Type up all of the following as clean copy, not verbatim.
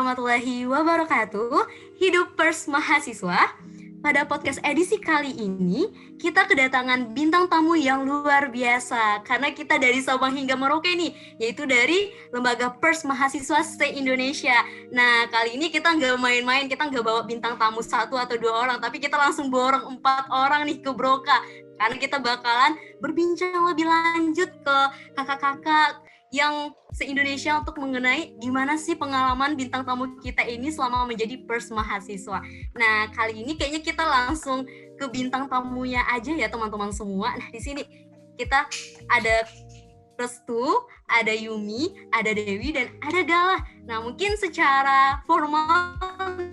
warahmatullahi wabarakatuh. Hidup Pers Mahasiswa. Pada podcast edisi kali ini, kita kedatangan bintang tamu yang luar biasa. Karena kita dari Sabang hingga Merauke nih, yaitu dari Lembaga Pers Mahasiswa se-Indonesia. Nah, kali ini kita nggak main-main, kita nggak bawa bintang tamu 1 atau 2 orang, tapi kita langsung borong 4 orang nih ke Broka. Karena kita bakalan berbincang lebih lanjut ke kakak-kakak yang se-Indonesia untuk mengenai gimana sih pengalaman bintang tamu kita ini selama menjadi Pers Mahasiswa. Nah, kali ini kayaknya kita langsung ke bintang tamunya aja ya teman-teman semua. Nah, di sini kita ada Restu, ada Yumi, ada Dewi, dan ada Galah. Nah, mungkin secara formal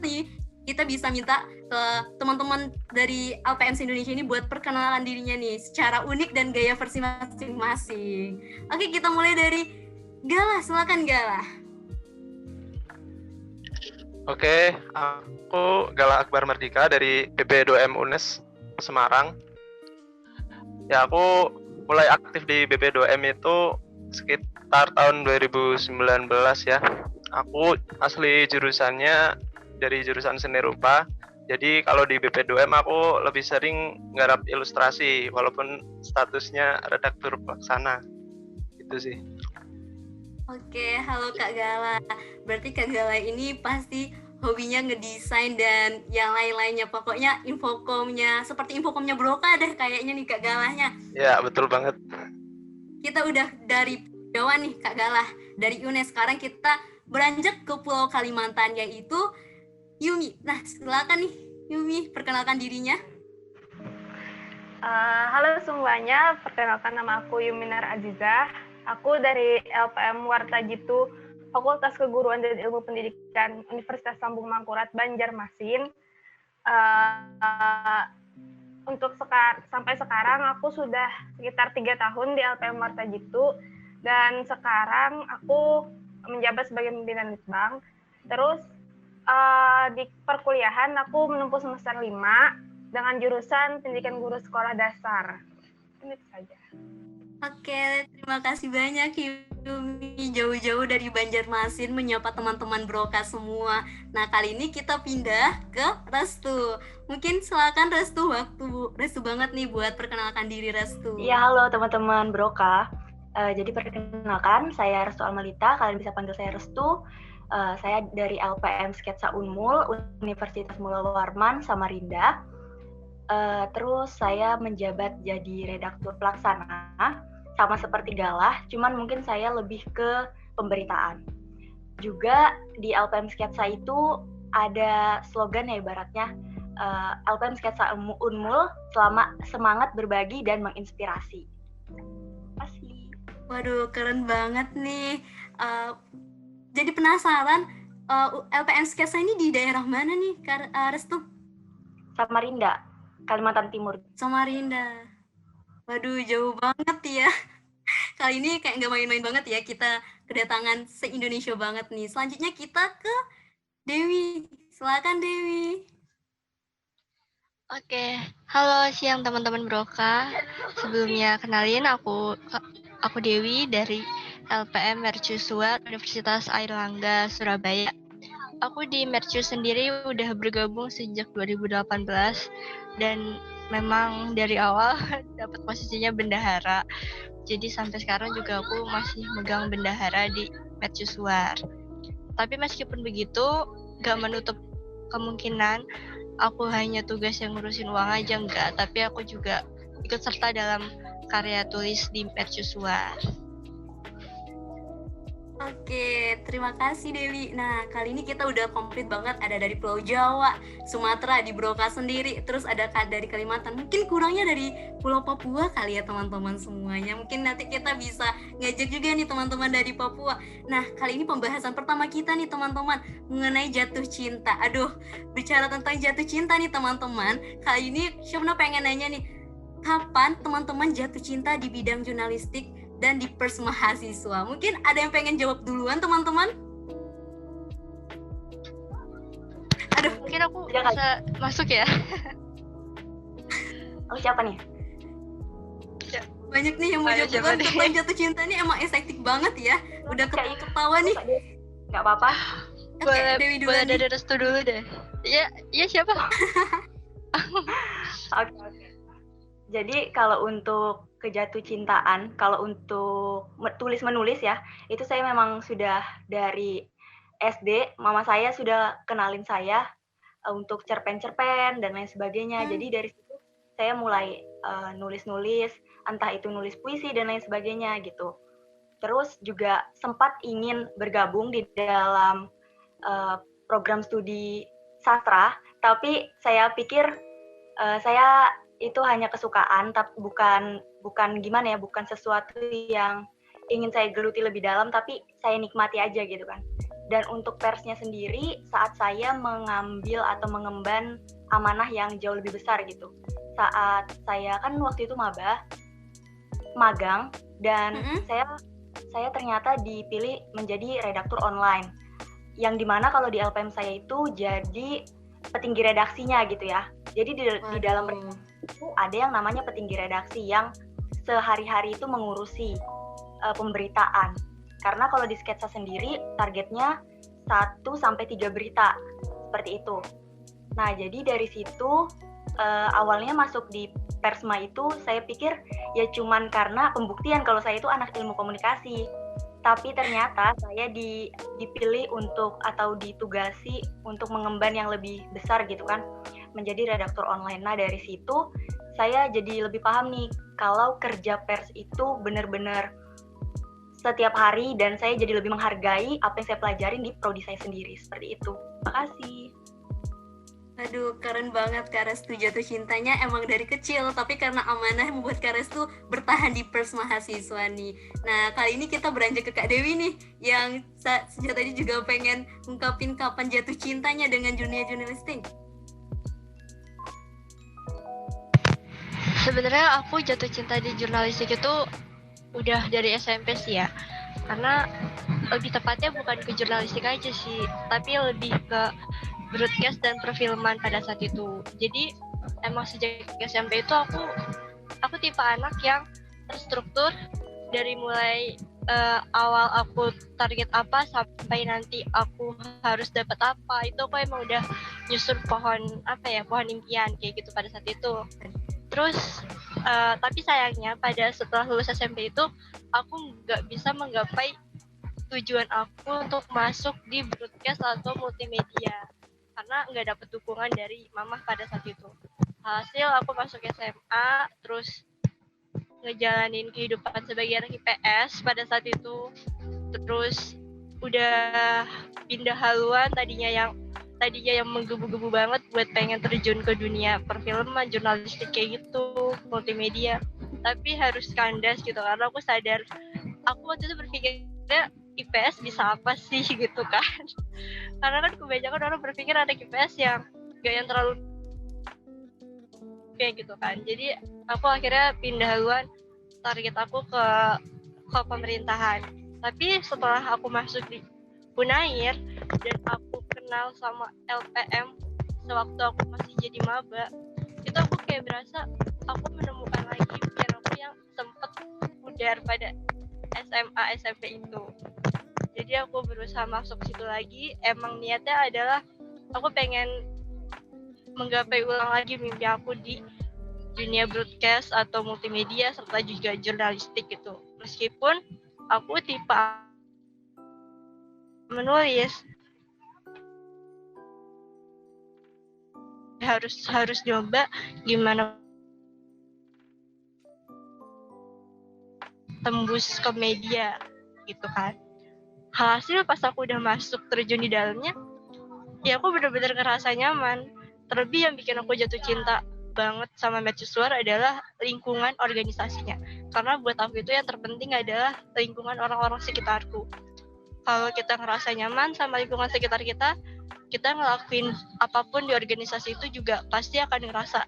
nih, kita bisa minta ke teman-teman dari LPM Indonesia ini buat perkenalan dirinya nih secara unik dan gaya versi masing-masing. Oke, kita mulai dari Galah, silakan Galah. Oke, aku Galah Akbar Mardika dari BP2M UNES Semarang. Ya, aku mulai aktif di BP2M itu sekitar tahun 2019 ya. Aku asli jurusannya dari jurusan seni rupa. Jadi kalau di BP2M aku lebih sering nggarap ilustrasi walaupun statusnya redaktur pelaksana. Itu sih. Oke, halo Kak Gala. Berarti Kak Gala ini pasti hobinya ngedesain dan yang lain-lainnya. Pokoknya infokomnya, seperti infokomnya Broka deh kayaknya nih Kak Galanya. Ya, betul banget. Kita udah dari Jawa nih Kak Galah. Dari UNES, sekarang kita beranjak ke Pulau Kalimantan, yaitu Yumi. Nah, silakan nih Yumi, perkenalkan dirinya. Halo semuanya, perkenalkan nama aku Yuminar Azizah. Aku dari LPM Wartajitu, Fakultas Keguruan dan Ilmu Pendidikan Universitas Lambung Mangkurat, Banjarmasin. Sampai sekarang aku sudah sekitar 3 tahun di LPM Wartajitu, dan sekarang aku menjabat sebagai pimpinan litbang. Terus di perkuliahan aku menempuh semester 5 dengan jurusan pendidikan guru sekolah dasar. Ini saja. Oke, terima kasih banyak Yumi, jauh-jauh dari Banjarmasin menyapa teman-teman Broka semua. Nah, kali ini kita pindah ke Restu. Mungkin silakan Restu, waktu Restu banget nih buat perkenalkan diri Restu. Ya, halo teman-teman Broka. Jadi perkenalkan, saya Restu Almalita, kalian bisa panggil saya Restu. Saya dari LPM Sketsa Unmul, Universitas Mula Warman, Samarinda. Terus saya menjabat jadi redaktur pelaksana, sama seperti Galah, cuman mungkin saya lebih ke pemberitaan. Juga di LPM Sketsa itu ada slogan ya ibaratnya, LPM Sketsa Unmul, semangat berbagi dan menginspirasi. Makasih. Waduh, keren banget nih. Jadi penasaran, LPM Sketsa ini di daerah mana nih, Restu? Samarinda, Kalimantan Timur. Samarinda. Waduh, jauh banget ya. Kali ini kayak nggak main-main banget ya, kita kedatangan se-Indonesia banget nih. Selanjutnya kita ke Dewi. Silakan Dewi. Oke, halo siang teman-teman Broka. Sebelumnya kenalin aku Dewi dari LPM Mercusuar Universitas Airlangga Surabaya. Aku di Mercu sendiri udah bergabung sejak 2018 dan memang dari awal dapat posisinya bendahara. Jadi sampai sekarang juga aku masih megang bendahara di Mercusuar. Tapi meskipun begitu, gak menutup kemungkinan aku hanya tugas yang ngurusin uang aja, enggak. Tapi aku juga ikut serta dalam karya tulis di Mercusuar. Oke, terima kasih Dewi. Nah, kali ini kita udah komplit banget. Ada dari Pulau Jawa, Sumatera, di Broka sendiri. Terus ada dari Kalimantan. Mungkin kurangnya dari Pulau Papua kali ya teman-teman semuanya. Mungkin nanti kita bisa ngajak juga nih teman-teman dari Papua. Nah, kali ini pembahasan pertama kita nih teman-teman, mengenai jatuh cinta. Aduh, bicara tentang jatuh cinta nih teman-teman. Kali ini Syabna pengen nanya nih, kapan teman-teman jatuh cinta di bidang jurnalistik dan di Pers Mahasiswa? Mungkin ada yang pengen jawab duluan teman-teman? Aduh, mungkin aku bisa masuk ya. Oh, siapa nih? Banyak nih yang mau jawab duluan tentang jatuh cinta nih, emang estetik banget ya. Udah ketawa nih. Gak apa-apa. Dewi dulu boleh nih. dari Restu dulu deh. Ya siapa? Oke. Jadi kalau untuk kejatuh cintaan, kalau untuk tulis menulis ya, itu saya memang sudah dari SD, mama saya sudah kenalin saya untuk cerpen-cerpen dan lain sebagainya. Jadi dari situ saya mulai nulis-nulis, entah itu nulis puisi dan lain sebagainya gitu. Terus juga sempat ingin bergabung di dalam program studi sastra, tapi saya pikir saya itu hanya kesukaan, tapi bukan gimana ya, bukan sesuatu yang ingin saya geluti lebih dalam, tapi saya nikmati aja gitu kan. Dan untuk persnya sendiri, saat saya mengambil atau mengemban amanah yang jauh lebih besar gitu. Saat saya kan waktu itu magang, dan saya ternyata dipilih menjadi redaktur online. Yang dimana kalau di LPM saya itu jadi petinggi redaksinya gitu ya. Jadi di dalam itu ada yang namanya petinggi redaksi yang sehari-hari itu mengurusi pemberitaan. Karena kalau di sketsa sendiri targetnya 1-3 berita seperti itu. Nah, jadi dari situ awalnya masuk di Persma itu saya pikir ya cuman karena pembuktian kalau saya itu anak ilmu komunikasi. Tapi ternyata saya dipilih untuk atau ditugasi untuk mengemban yang lebih besar gitu kan, menjadi redaktur online. Nah dari situ saya jadi lebih paham nih kalau kerja pers itu benar-benar setiap hari, dan saya jadi lebih menghargai apa yang saya pelajarin di prodi saya sendiri. Seperti itu. Terima kasih. Aduh, keren banget Kak Restu, jatuh cintanya emang dari kecil, tapi karena amanah membuat Kak Restu bertahan di Pers Mahasiswa nih. Nah, kali ini kita beranjak ke Kak Dewi nih, yang sejak tadi juga pengen ungkapin kapan jatuh cintanya dengan dunia jurnalistik. Sebenarnya aku jatuh cinta di jurnalistik itu udah dari SMP sih ya. Karena lebih tepatnya bukan ke jurnalistik aja sih, tapi lebih ke broadcast dan perfilman pada saat itu. Jadi emang sejak SMP itu aku tipe anak yang terstruktur dari mulai awal aku target apa sampai nanti aku harus dapat apa, itu aku emang udah nyusun pohon impian kayak gitu pada saat itu. Terus tapi sayangnya pada setelah lulus SMP itu aku nggak bisa menggapai tujuan aku untuk masuk di broadcast atau multimedia karena nggak dapet dukungan dari mama pada saat itu. Hasil aku masuk SMA, terus ngejalanin kehidupan sebagai anak IPS pada saat itu. Terus udah pindah haluan tadinya yang menggebu-gebu banget buat pengen terjun ke dunia perfilman, jurnalistik kayak gitu, multimedia. Tapi harus kandas gitu karena aku sadar aku waktu itu berpikirnya IPS bisa apa sih gitu kan. Karena kan kebanyakan orang berpikir anak IPS yang gak yang terlalu kayak gitu kan. Jadi aku akhirnya pindah haluan, target aku ke pemerintahan. Tapi setelah aku masuk di Unair dan aku kenal sama LPM sewaktu aku masih jadi maba, itu aku kayak berasa aku menemukan lagi impian aku yang sempat pudar pada SMA SMP itu. Jadi aku berusaha masuk situ lagi. Emang niatnya adalah aku pengen menggapai ulang lagi mimpi aku di dunia broadcast atau multimedia serta juga jurnalistik itu. Meskipun aku tipe menulis harus coba gimana tembus ke media gitu kan. Hasil pas aku udah masuk terjun di dalamnya, ya aku benar-benar ngerasa nyaman. Terlebih yang bikin aku jatuh cinta banget sama Mercusuar adalah lingkungan organisasinya. Karena buat aku itu yang terpenting adalah lingkungan orang-orang sekitarku. Kalau kita ngerasa nyaman sama lingkungan sekitar kita ngelakuin apapun di organisasi itu juga pasti akan ngerasa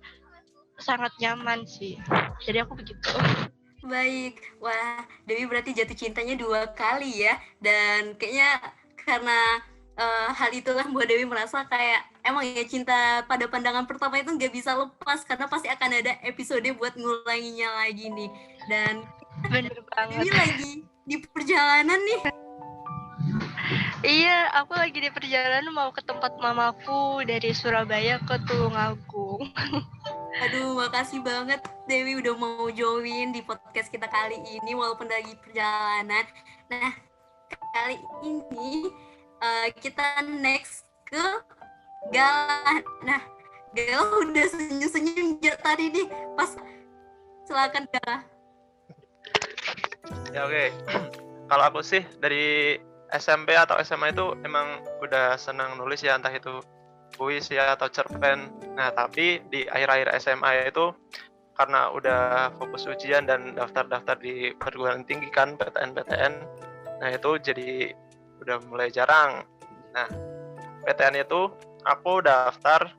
sangat nyaman sih. Jadi aku begitu. Baik, wah Dewi berarti jatuh cintanya 2 kali ya, dan kayaknya karena hal itulah buat Dewi merasa kayak emang ya cinta pada pandangan pertama itu nggak bisa lepas karena pasti akan ada episode buat ngulanginya lagi nih. Dan bener banget. Dewi lagi di perjalanan nih. Iya, aku lagi di perjalanan mau ke tempat mamaku dari Surabaya ke Tulungagung. Aduh, makasih banget Dewi udah mau join di podcast kita kali ini walaupun lagi perjalanan. Nah, kali ini kita next ke Gala. Nah, Gala udah senyum-senyum tadi nih pas silakan Gala. Ya oke. Kalau aku sih dari SMP atau SMA itu emang udah senang nulis ya, entah itu puisi atau cerpen. Nah, tapi di akhir-akhir SMA itu karena udah fokus ujian dan daftar-daftar di perguruan tinggi kan, PTN. Nah, itu jadi udah mulai jarang. Nah, PTN itu aku daftar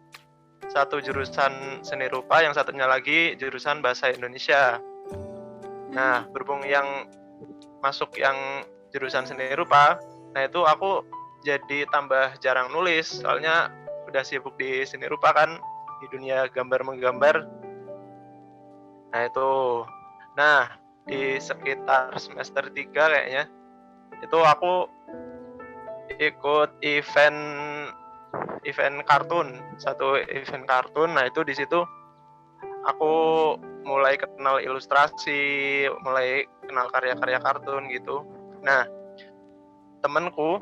satu jurusan seni rupa, yang satunya lagi jurusan bahasa Indonesia. Nah, berhubung yang masuk yang jurusan seni rupa, nah itu aku jadi tambah jarang nulis, soalnya udah sibuk di seni rupa kan, di dunia gambar menggambar. Nah itu, nah di sekitar semester 3 kayaknya, itu aku ikut event kartun, satu event kartun. Nah itu di situ aku mulai kenal ilustrasi, mulai kenal karya-karya kartun gitu. Nah, temenku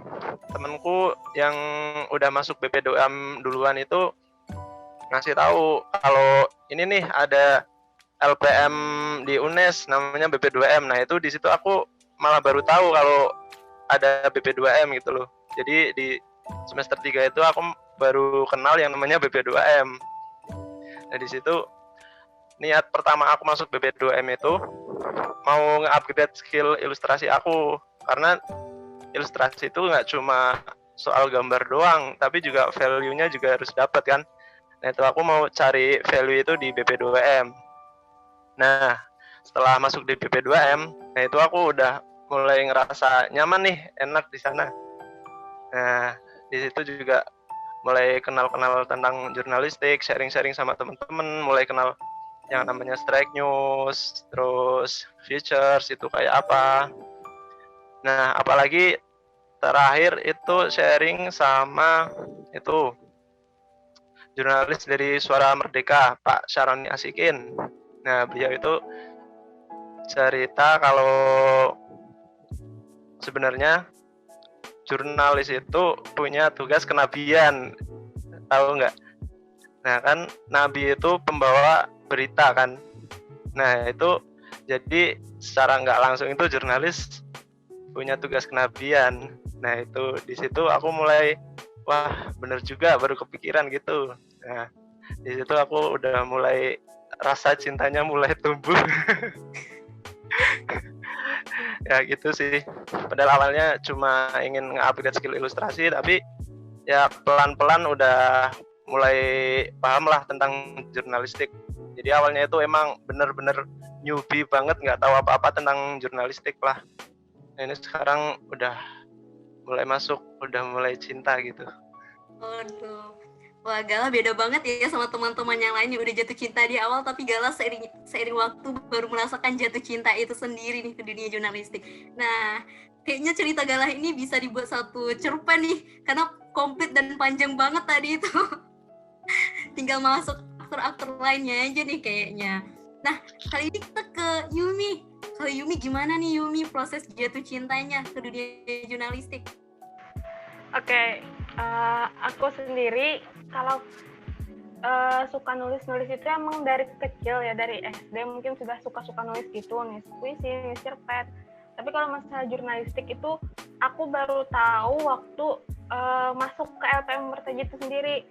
yang udah masuk BP2M duluan itu ngasih tahu kalau ini nih ada LPM di UNES namanya BP2M. Nah, itu di situ aku malah baru tahu kalau ada BP2M gitu loh. Jadi di semester 3 itu aku baru kenal yang namanya BP2M. Nah, di situ niat pertama aku masuk BP2M itu mau nge-upgrade skill ilustrasi aku, karena ilustrasi itu nggak cuma soal gambar doang, tapi juga value-nya juga harus dapat kan. Nah itu aku mau cari value itu di BP2M. Nah setelah masuk di BP2M, nah itu aku udah mulai ngerasa nyaman nih, enak di sana. Nah di situ juga mulai kenal-kenal tentang jurnalistik, sharing-sharing sama teman-teman, mulai kenal yang namanya strike news, terus features itu kayak apa. Nah apalagi terakhir itu sharing sama itu jurnalis dari Suara Merdeka, Pak Syaroni Asikin. Nah, beliau itu cerita kalau sebenarnya jurnalis itu punya tugas kenabian, tahu nggak? Nah kan nabi itu pembawa berita kan. Nah itu jadi secara nggak langsung itu jurnalis punya tugas kenabian. Nah itu di situ aku mulai wah bener juga, baru kepikiran gitu. Nah di situ aku udah mulai rasa cintanya mulai tumbuh. Ya gitu sih. Padahal awalnya cuma ingin nge-upgrade skill ilustrasi, tapi ya pelan-pelan udah mulai paham lah tentang jurnalistik. Jadi awalnya itu emang bener-bener newbie banget, nggak tahu apa-apa tentang jurnalistik lah. Nah, ini sekarang udah mulai masuk, udah mulai cinta gitu. Aduh. Wah, Gala beda banget ya sama teman-teman yang lain yang udah jatuh cinta di awal, tapi Gala seiring waktu baru merasakan jatuh cinta itu sendiri nih ke dunia jurnalistik. Nah, kayaknya cerita Gala ini bisa dibuat satu cerpen nih, karena komplit dan panjang banget tadi itu. Tinggal masuk aktor-aktor lainnya aja nih kayaknya. Nah, kali ini kita ke Yumi. Kalau Yumi gimana nih Yumi proses jatuh cintanya ke dunia jurnalistik? Oke, aku sendiri kalau suka nulis itu emang dari kecil ya, dari SD mungkin sudah suka nulis gitu, nulis puisi, nulis cerpen. Tapi kalau masalah jurnalistik itu aku baru tahu waktu masuk ke LPM Mertajit itu sendiri.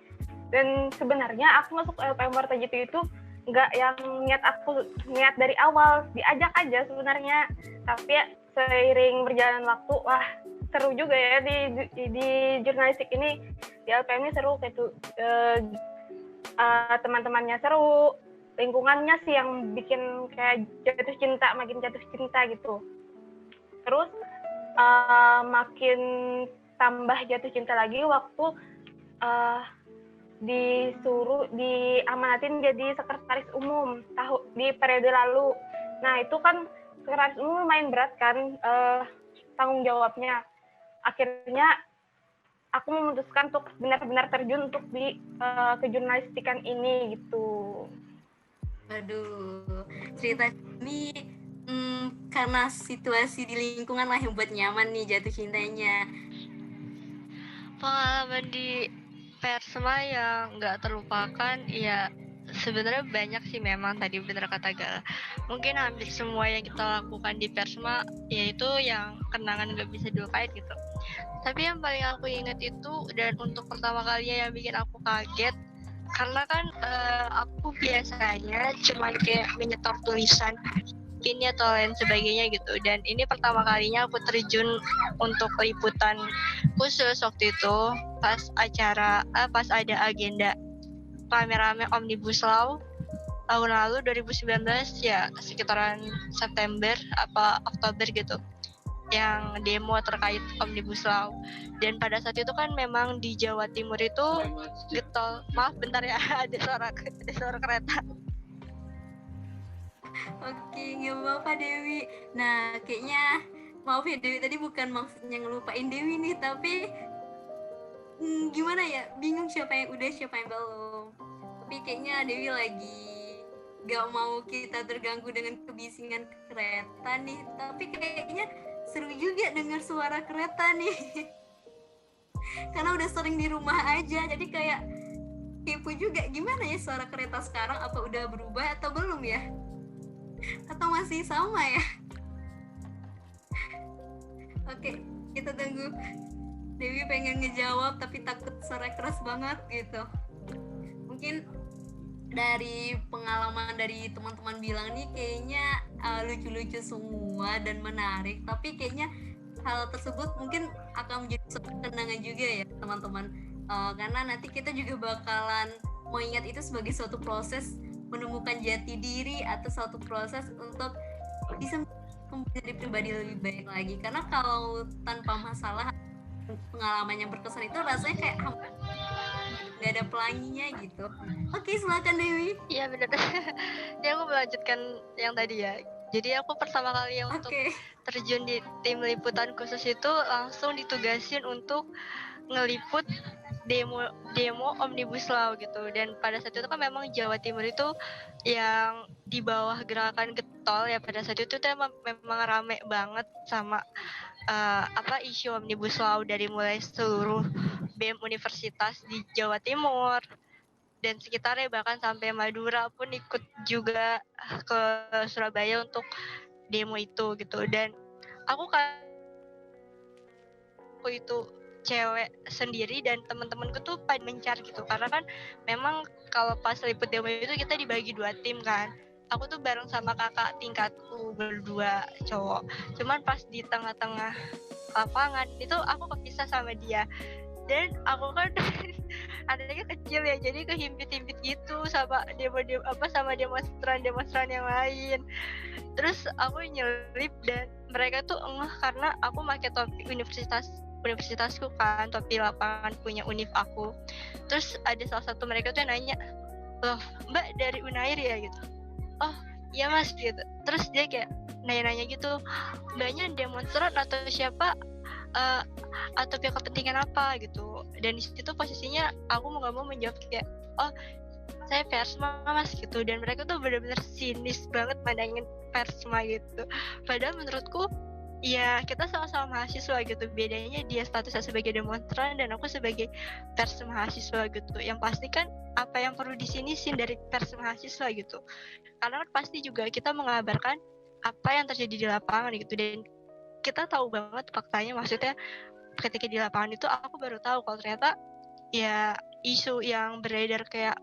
Dan sebenarnya aku masuk ke LPM Mertajit itu nggak yang niat dari awal, diajak aja sebenarnya. Tapi ya, seiring berjalan waktu, wah seru juga ya di jurnalistik ini, di LPM ini seru kayak tuh, teman-temannya seru, lingkungannya sih yang bikin kayak makin jatuh cinta gitu. Terus makin tambah jatuh cinta lagi waktu diamanatin jadi sekretaris umum di periode lalu. Nah itu kan sekretaris umum lumayan berat kan tanggung jawabnya. Akhirnya aku memutuskan untuk benar-benar terjun untuk di kejurnalistikan ini gitu. Waduh, cerita ini karena situasi di lingkungan lah yang buat nyaman nih jatuh cintanya. Pengalaman di Persma yang nggak terlupakan ya sebenarnya banyak sih, memang tadi bener kata Gal. Mungkin hampir semua yang kita lakukan di Persma yaitu yang kenangan nggak bisa dilupain gitu. Tapi yang paling aku ingat itu, dan untuk pertama kalinya yang bikin aku kaget, karena kan aku biasanya cuma kayak menyetor tulisan ini atau lain sebagainya gitu, dan ini pertama kalinya aku terjun untuk liputan khusus waktu itu pas ada agenda rame-rame Omnibus Law tahun lalu 2019 ya, sekitaran September apa Oktober gitu, yang demo terkait Omnibus Law. Dan pada saat itu kan memang di Jawa Timur itu getol. Maaf bentar ya, ada suara kereta. Oke, nggak apa-apa Dewi. Nah, kayaknya maaf ya Dewi, tadi bukan maksudnya ngelupain Dewi nih, tapi gimana ya, bingung siapa yang udah, siapa yang belum. Tapi kayaknya Dewi lagi gak mau kita terganggu dengan kebisingan kereta nih. Tapi kayaknya seru juga dengar suara kereta nih. Karena udah sering di rumah aja, jadi kayak kepo juga gimana ya suara kereta sekarang, apa udah berubah atau belum ya? Atau masih sama ya? Oke, kita tunggu. Dewi pengen ngejawab tapi takut suara keras banget gitu. Mungkin dari pengalaman dari teman-teman bilang nih kayaknya lucu-lucu semua dan menarik, tapi kayaknya hal tersebut mungkin akan menjadi suatu kenangan juga ya teman-teman, karena nanti kita juga bakalan mengingat itu sebagai suatu proses menemukan jati diri atau suatu proses untuk bisa menjadi pribadi lebih baik lagi. Karena kalau tanpa masalah, pengalaman yang berkesan itu rasanya kayak nggak ada pelanginya gitu. Oke, silakan Dewi. Iya benar. Jadi aku melanjutkan yang tadi ya. Jadi aku pertama kali yang untuk terjun di tim liputan khusus itu langsung ditugasin untuk ngeliput demo Omnibus Law gitu. Dan pada saat itu kan memang Jawa Timur itu yang di bawah gerakan getol ya, pada saat itu tuh memang rame banget sama isu Omnibus Law dari mulai seluruh BEM universitas di Jawa Timur dan sekitarnya, bahkan sampai Madura pun ikut juga ke Surabaya untuk demo itu gitu. Dan aku itu cewek sendiri dan teman-temanku tuh pada mencar gitu, karena kan memang kalau pas liput demo itu kita dibagi 2 tim kan. Aku tuh bareng sama kakak tingkatku berdua cowok, cuman pas di tengah-tengah lapangan itu aku kepisah sama dia. Dan aku kan adanya kecil ya, jadi kehimpit-himpit gitu sama sama demonstran yang lain. Terus aku nyelip dan mereka tuh engeh karena aku pakai topi universitasku kan, topi lapangan punya univ aku. Terus ada salah satu mereka tuh yang nanya, "Loh, Mbak dari Unair ya?" gitu. "Oh, iya Mas," gitu. Terus dia kayak nanya-nanya gitu, "Mbaknya demonstran atau siapa? Atau pihak kepentingan apa?" gitu. Dan di situ posisinya aku mau nggak mau menjawab kayak, "Oh, saya Persma Mas," gitu. Dan mereka tuh benar-benar sinis banget mandangin Persma gitu. Padahal menurutku ya kita sama-sama mahasiswa gitu, bedanya dia statusnya sebagai demonstran dan aku sebagai pers mahasiswa gitu. Yang pasti kan apa yang perlu disinisin dari pers mahasiswa gitu, karena kan pasti juga kita mengabarkan apa yang terjadi di lapangan gitu. Dan kita tahu banget faktanya, maksudnya ketika di lapangan itu aku baru tahu kalau ternyata ya isu yang beredar kayak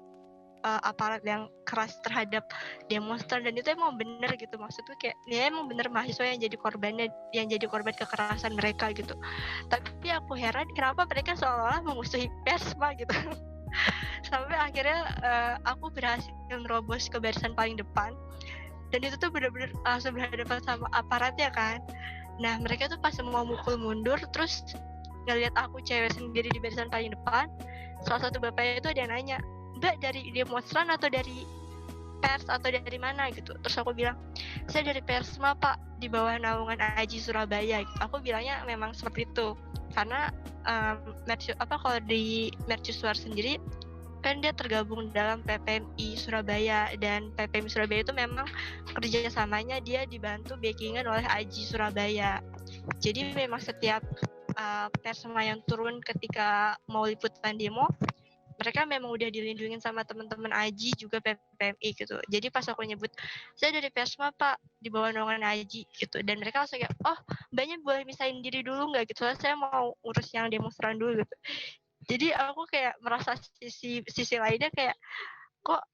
aparat yang keras terhadap demonstran, dan itu emang bener gitu. Maksudnya kayak ya emang bener mahasiswa yang jadi korban kekerasan mereka gitu. Tapi aku heran kenapa mereka seolah-olah memusuhi Persma gitu. Sampai akhirnya aku berhasil merobos ke barisan paling depan, dan itu tuh bener-bener langsung berhadapan sama aparatnya kan. Nah mereka tuh pas mau mukul mundur, terus ngeliat aku cewek sendiri di barisan paling depan, salah satu bapaknya itu ada yang nanya, "Mbak dari demonstran atau dari pers atau dari mana?" gitu. Terus aku bilang, "Saya dari Persma Pak, di bawah naungan AJI Surabaya." gitu. Aku bilangnya memang seperti itu. Karena kalau di Mercusuar sendiri kan dia tergabung dalam PPMI Surabaya, dan PPMI Surabaya itu memang kerjasamanya dia dibantu backingan oleh AJI Surabaya. Jadi memang setiap persema yang turun ketika mau liputan demo, mereka memang udah dilindungin sama teman-teman AJI juga PPMI gitu. Jadi pas aku nyebut, saya dari Persma Pak, di bawah naungan AJI gitu. Dan mereka langsung kayak, oh banyak boleh misahin diri dulu nggak gitu, soalnya saya mau urus yang demonstran dulu gitu. Jadi aku kayak merasa sisi lainnya kayak, kok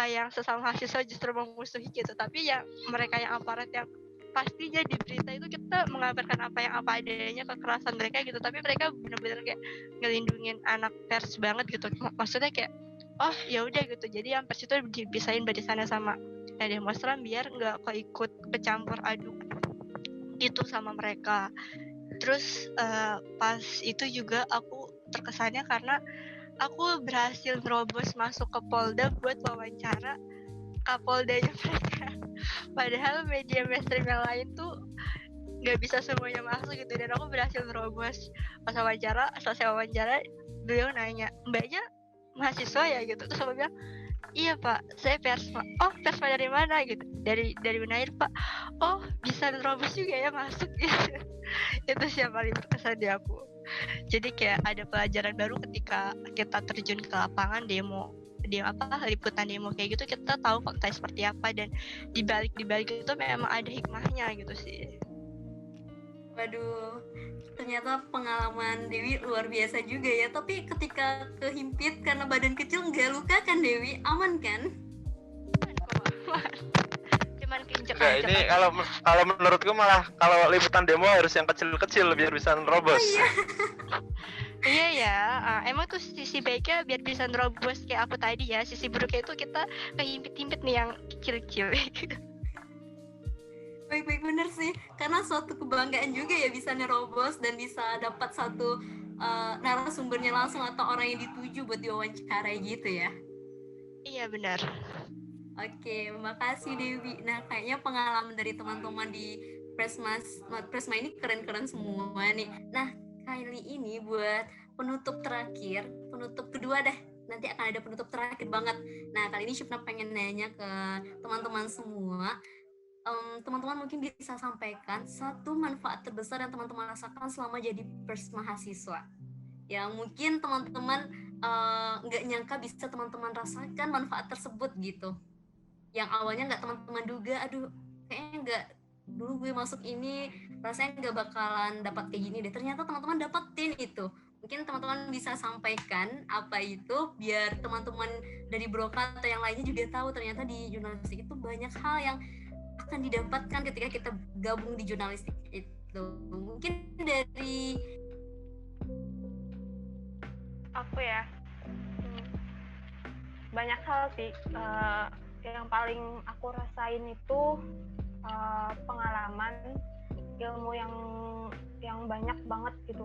yang sesama mahasiswa justru memusuhi gitu. Tapi yang mereka yang aparat yang pastinya di berita itu kita mengabarkan apa adanya kekerasan mereka gitu, tapi mereka benar-benar kayak ngelindungin anak pers banget gitu. Maksudnya kayak, oh ya udah gitu, jadi yang pers itu dipisahin barisannya sama demonstran biar nggak keikut kecampur aduk gitu sama mereka. Terus pas itu juga aku terkesannya karena aku berhasil nerobos masuk ke Polda buat wawancara Kapoldanya mereka. Padahal media mainstream yang lain tuh nggak bisa semuanya masuk gitu, dan aku berhasil nerobos. Pas wawancara, selesai wawancara, beliau nanya, mbaknya mahasiswa ya gitu. Terus aku bilang, iya Pak, saya Persma. Oh, Persma dari mana gitu? Dari Unair Pak. Oh, bisa nerobos juga ya masuk gitu. Itu sih yang paling berkesan di aku. Jadi kayak ada pelajaran baru ketika kita terjun ke lapangan demo liputan demo kayak gitu, kita tahu fakta seperti apa, dan dibalik itu memang ada hikmahnya gitu sih. Waduh, ternyata pengalaman Dewi luar biasa juga ya. Tapi ketika kehimpit karena badan kecil nggak luka kan Dewi? Aman kan? Cuman keinjek Enggak, aja. ini kalau menurutku malah kalau liputan demo harus yang kecil-kecil biar bisa nerobos. Iya ya, emang tuh sisi baiknya biar bisa nerobos kayak aku tadi ya. Sisi buruknya itu kita kehimpit-himpit nih yang kecil-kecil. Baik-baik bener sih, karena suatu kebanggaan juga ya bisa nerobos dan bisa dapat satu narasumbernya langsung atau orang yang dituju buat diwawancara gitu ya. Iya benar. Oke, makasih Dewi. Nah, kayaknya pengalaman dari teman-teman di Presma ini keren-keren semua nih. Nah, kali ini buat penutup kedua deh. Nanti akan ada penutup terakhir banget. Nah, kali ini Syupna pengen nanya ke teman-teman semua. Teman-teman mungkin bisa sampaikan satu manfaat terbesar yang teman-teman rasakan selama jadi pers mahasiswa. Ya, mungkin teman-teman nggak nyangka bisa teman-teman rasakan manfaat tersebut gitu. Yang awalnya nggak teman-teman duga, aduh kayaknya nggak, dulu gue masuk ini rasanya nggak bakalan dapat kayak gini deh, ternyata teman-teman dapetin itu. Mungkin teman-teman bisa sampaikan apa itu biar teman-teman dari Broka atau yang lainnya juga tahu ternyata di jurnalistik itu banyak hal yang akan didapatkan ketika kita gabung di jurnalistik itu. Mungkin dari aku ya, banyak hal sih. Yang paling aku rasain itu pengalaman, ilmu yang banyak banget gitu.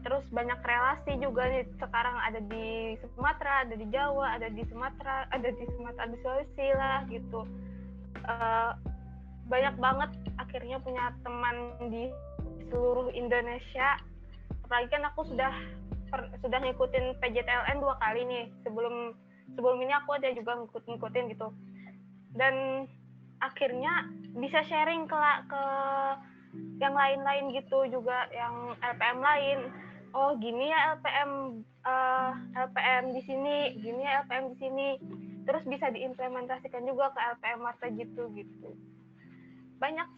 Terus banyak relasi juga nih, sekarang ada di Sumatera, ada di Jawa, ada di Sumatera, ada di Sulawesi lah gitu. Banyak banget akhirnya punya teman di seluruh Indonesia. Apalagi kan aku sudah ngikutin PJTLN 2 kali nih. Sebelum ini aku ada juga ngikutin gitu, dan akhirnya bisa sharing ke yang lain-lain gitu juga, yang LPM lain. Oh gini ya LPM di sini, gini ya LPM di sini, terus bisa diimplementasikan juga ke LPM Marta gitu. Banyak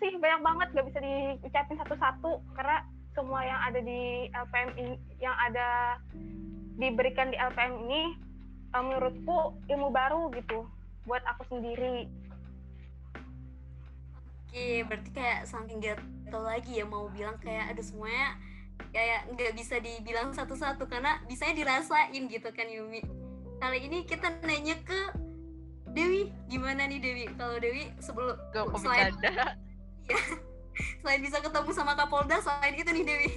banget, gak bisa diucapin satu-satu karena semua yang ada di LPM ini, yang ada diberikan di LPM ini, menurutku ilmu baru gitu buat aku sendiri. Oke, berarti kayak saking gatel lagi ya mau bilang kayak aduh semuanya kayak nggak bisa dibilang satu-satu karena bisanya dirasain gitu kan Yumi. Kali ini kita nanya ke Dewi, gimana nih Dewi? Kalau Dewi sebelum selain ya, selain bisa ketemu sama Kapolda, selain itu nih Dewi.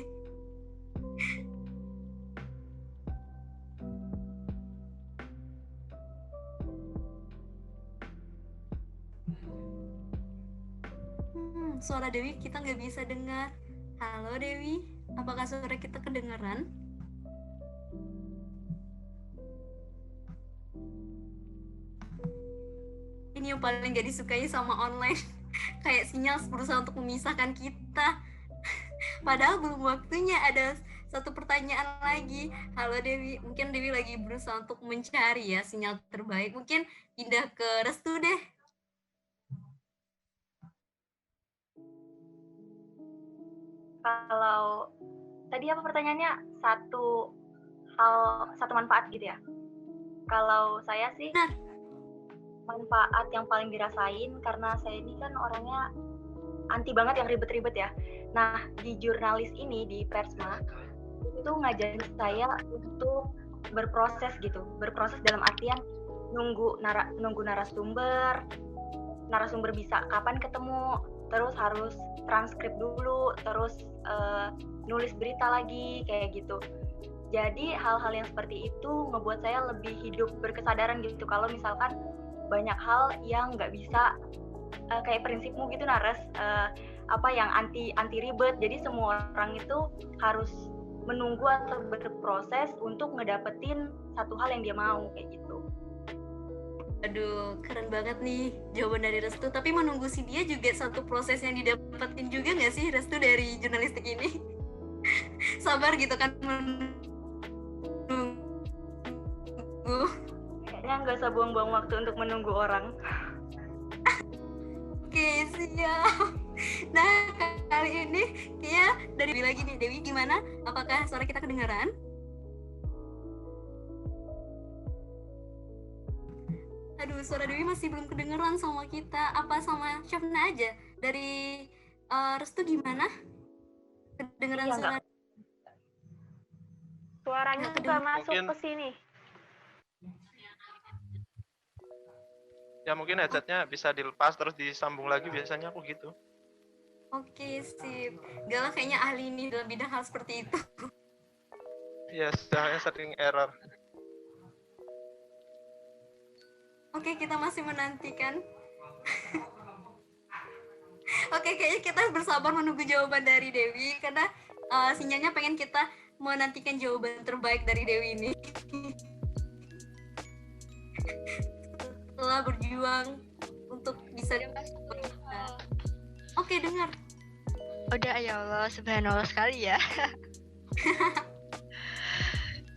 Suara Dewi kita nggak bisa dengar. Halo Dewi. Apakah suara kita kedengaran? Ini yang paling gak disukai sama online. Kayak sinyal berusaha untuk memisahkan kita. Padahal belum waktunya. Ada satu pertanyaan lagi. Halo Dewi, mungkin Dewi lagi berusaha untuk mencari ya sinyal terbaik. Mungkin pindah ke Restu deh. Kalau tadi apa pertanyaannya? Satu manfaat gitu ya? Kalau saya sih Benar. manfaat yang paling dirasain karena saya ini kan orangnya anti banget yang ribet-ribet ya. Nah, di jurnalis ini, di Persma, itu ngajarin saya untuk berproses gitu. Berproses dalam artian nunggu narasumber bisa kapan ketemu, terus harus transkrip dulu, terus nulis berita lagi, kayak gitu. Jadi hal-hal yang seperti itu ngebuat saya lebih hidup berkesadaran gitu. Kalau misalkan banyak hal yang nggak bisa kayak prinsipmu gitu Nares, apa yang anti ribet. Jadi semua orang itu harus menunggu atau berproses untuk ngedapetin satu hal yang dia mau, kayak gitu. Aduh, keren banget nih jawaban dari Restu. Tapi menunggu si dia juga satu proses yang didapetin juga nggak sih Restu dari jurnalistik ini? Sabar gitu kan menunggu. Kayaknya nggak usah buang-buang waktu untuk menunggu orang. Oke, siap. Nah, kali ini kayaknya dari Dewi lagi nih. Dewi gimana? Apakah suara kita kedengaran? Aduh, suara Dewi masih belum kedengeran sama kita. Apa sama Syafna aja? Dari Restu gimana? Kedengeran Iya, suara? Suaranya Nggak nggak masuk Mungkin- ke sini. Ya mungkin headsetnya bisa dilepas terus disambung lagi, biasanya aku gitu. Oke, sip. Gala kayaknya ahli nih dalam bidang hal seperti itu. Ya, soalnya sering error. Oke, kita masih menantikan. Oke, kayaknya kita bersabar menunggu jawaban dari Dewi karena sinyalnya pengen kita menantikan jawaban terbaik dari Dewi ini. Setelah berjuang untuk bisa Oke, dengar. Udah, ya Allah, subhanallah sekali ya.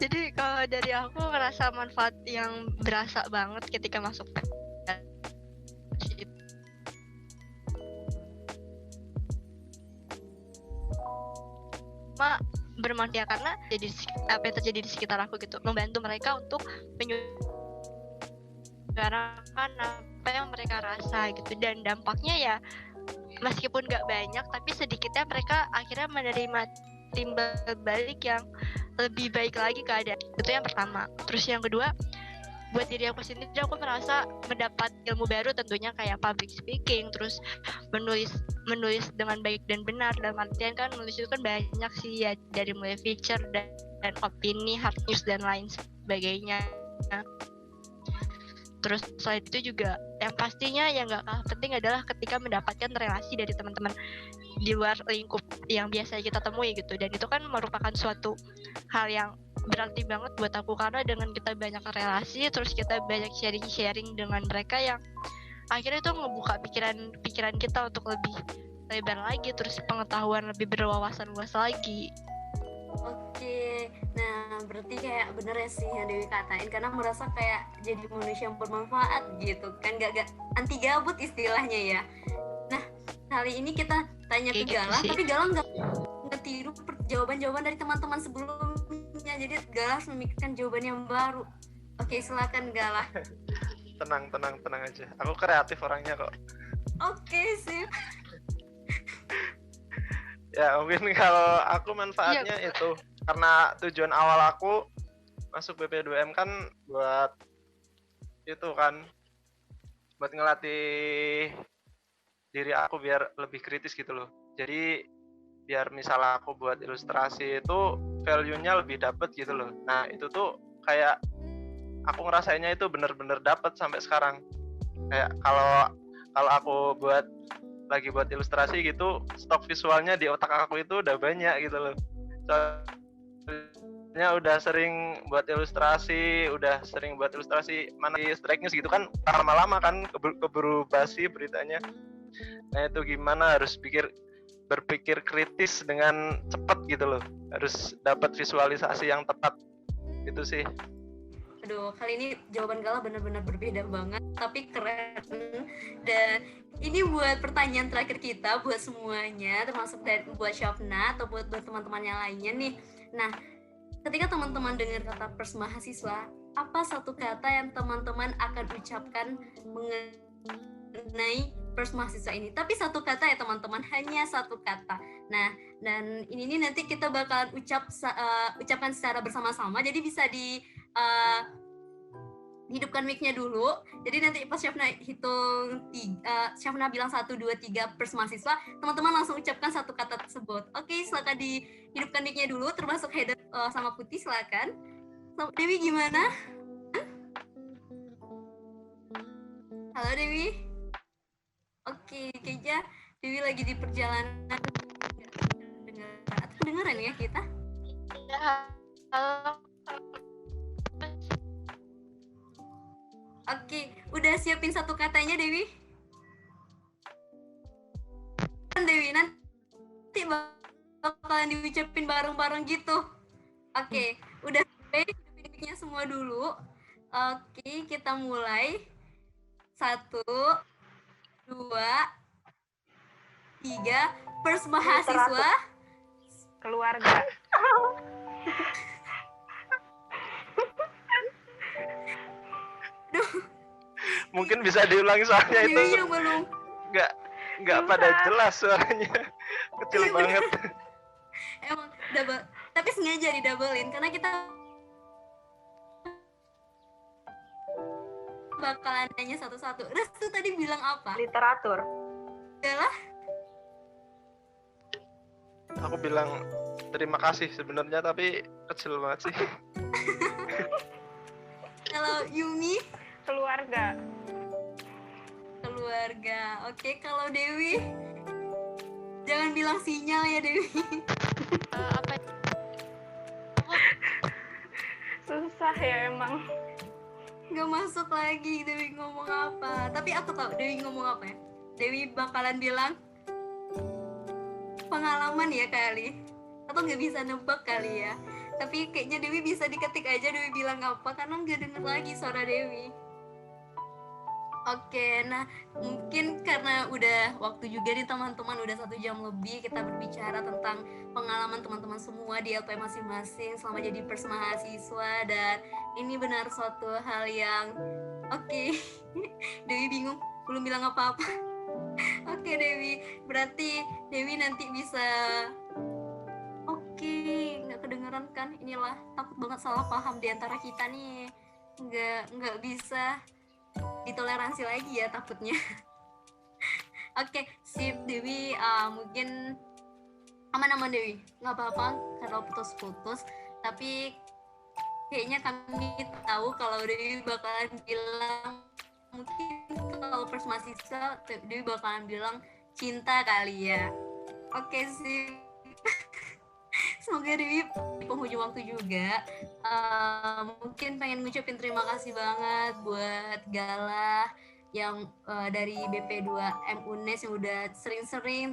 Jadi kalau dari aku merasa manfaat yang berasa banget ketika masuk cuma bermanfaat karena jadi apa yang terjadi di sekitar aku gitu, membantu mereka untuk menyuarakan apa yang mereka rasa gitu, dan dampaknya ya meskipun nggak banyak tapi sedikitnya mereka akhirnya menerima timbal balik yang lebih baik lagi keadaan. Itu yang pertama. Terus yang kedua, buat diri aku sendiri aku merasa mendapat ilmu baru, tentunya kayak public speaking, terus menulis dengan baik dan benar. Dalam artian kan menulis itu kan banyak sih ya, dari mulai feature dan opini, hard news dan lain sebagainya. Terus selain itu juga yang pastinya yang gak kalah penting adalah ketika mendapatkan relasi dari teman-teman di luar lingkup yang biasa kita temui gitu. Dan itu kan merupakan suatu hal yang berarti banget buat aku, karena dengan kita banyak relasi, terus kita banyak sharing dengan mereka yang akhirnya itu ngebuka pikiran kita untuk lebih lebar lagi, terus pengetahuan lebih berwawasan luas lagi. Oke, nah berarti kayak bener ya sih yang Dewi katain, karena merasa kayak jadi manusia yang bermanfaat gitu kan, gak anti gabut istilahnya ya. Nah, kali ini kita tanya ke Kayak gitu Galang, sih. tapi Galang gak ngetiru jawaban-jawaban dari teman-teman sebelumnya, jadi Galang harus memikirkan jawaban yang baru. Oke, silakan Galang. Tenang aja. Aku kreatif orangnya kok. Oke, sip. Ya mungkin kalau aku manfaatnya itu karena tujuan awal aku masuk BP2M kan buat itu kan, buat ngelatih diri aku biar lebih kritis gitu loh. Jadi biar misalnya aku buat ilustrasi itu value-nya lebih dapet gitu loh. Nah itu tuh kayak aku ngerasainnya itu bener-bener dapet sampai sekarang. Kayak kalau aku buat ilustrasi gitu, stok visualnya di otak aku itu udah banyak gitu loh. soalnya udah sering buat ilustrasi mana di strike news gitu kan, lama-lama kan keburu basi beritanya. Nah itu gimana, harus berpikir kritis dengan cepat gitu loh, harus dapat visualisasi yang tepat, itu sih. Aduh, kali ini jawaban Gala benar-benar berbeda banget, tapi keren. Dan ini buat pertanyaan terakhir kita buat semuanya, termasuk buat Syafna atau buat teman-teman yang lainnya nih. Nah, ketika teman-teman dengar kata pers mahasiswa, apa satu kata yang teman-teman akan ucapkan mengenai pers mahasiswa ini? Tapi satu kata ya teman-teman, hanya satu kata. Nah, dan ini nanti kita bakalan ucapkan secara bersama-sama, jadi bisa hidupkan mic-nya dulu. Jadi nanti pas Syafna hitung Syafna bilang 1, 2, 3 pers mahasiswa, teman-teman langsung ucapkan satu kata tersebut. Oke, silakan dihidupkan mic-nya dulu, termasuk Heather sama Putih, silakan. Dewi gimana? Halo Dewi. Oke, kayaknya Dewi lagi di perjalanan. Kedengeran ya kita? Halo. Oke, udah siapin satu katanya Dewi? Dewi, nanti bakalan diucapin bareng-bareng gitu. Oke, udah hidupin mic-nya semua dulu. Oke, kita mulai. 1, 2, 3, pers mahasiswa. Keluarga. Mungkin bisa diulangi soalnya itu Dewi yang belum. nggak pada jelas suaranya, kecil Iya, banget. Emang double, tapi sengaja didoublein karena kita bakalan nanya satu-satu. Restu tadi bilang apa? Literatur. Adalah Aku bilang terima kasih sebenarnya, tapi kecil banget sih. kalau Yumi Keluarga. keluarga. Oke, kalau Dewi jangan bilang sinyal ya Dewi. Apa? Susah ya emang. Nggak masuk lagi Dewi ngomong apa. Tapi aku tahu Dewi ngomong apa ya. Dewi bakalan bilang pengalaman ya kali. Atau nggak bisa nebak kali ya. Tapi kayaknya Dewi bisa diketik aja Dewi bilang apa, karena nggak denger lagi suara Dewi. Oke, nah mungkin karena udah waktu juga nih teman-teman, udah 1 jam lebih kita berbicara tentang pengalaman teman-teman semua di LPM masing-masing selama jadi pers mahasiswa, dan ini benar suatu hal yang oke. Dewi bingung, belum bilang apa-apa. Oke Dewi, berarti Dewi nanti bisa. Oke, nggak kedengeran kan? Inilah, takut banget salah paham di antara kita nih. Nggak bisa ditoleransi lagi ya takutnya. Oke, sip Dewi, mungkin aman-aman Dewi, nggak apa-apa kalau putus-putus, tapi kayaknya kami tahu kalau Dewi bakalan bilang, mungkin kalau pers mahasiswa Dewi bakalan bilang cinta kali ya. Oke sip. Semoga Dewi di penghujung waktu juga mungkin pengen ngucapin terima kasih banget buat Gala yang dari BP2M UNES yang udah sering-sering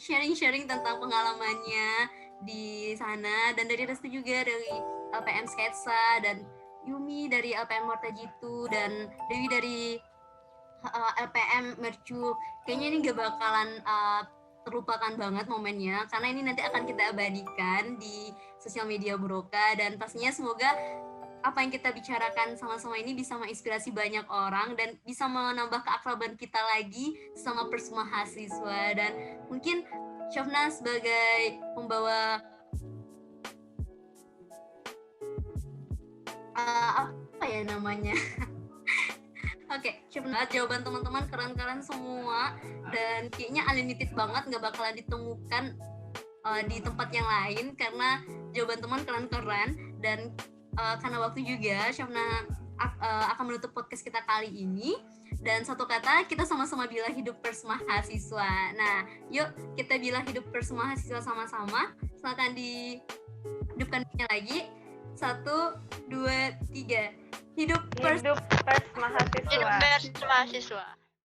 sharing-sharing tentang pengalamannya di sana, dan dari Restu juga dari LPM Sketsa, dan Yumi dari LPM Mortajitu, dan Dewi dari LPM Mercu. Kayaknya ini gak bakalan terlupakan banget momennya, karena ini nanti akan kita abadikan di sosial media Broka, dan pastinya semoga apa yang kita bicarakan sama-sama ini bisa menginspirasi banyak orang dan bisa menambah keakraban kita lagi sama pers mahasiswa. Dan mungkin Syafna sebagai pembawa apa ya namanya? Oke, coba jawaban teman-teman keren-keren semua, dan kayaknya unlimited banget, nggak bakalan ditemukan di tempat yang lain karena jawaban teman keren-keren. Dan karena waktu juga, Syafna akan menutup podcast kita kali ini, dan satu kata kita sama-sama bilang hidup pers mahasiswa. Nah, yuk kita bilang hidup pers mahasiswa sama-sama. Silakan dihidupkan mic-nya lagi. 1, 2, 3. Hidup pers Hidup pers mahasiswa. Hidup pers mahasiswa.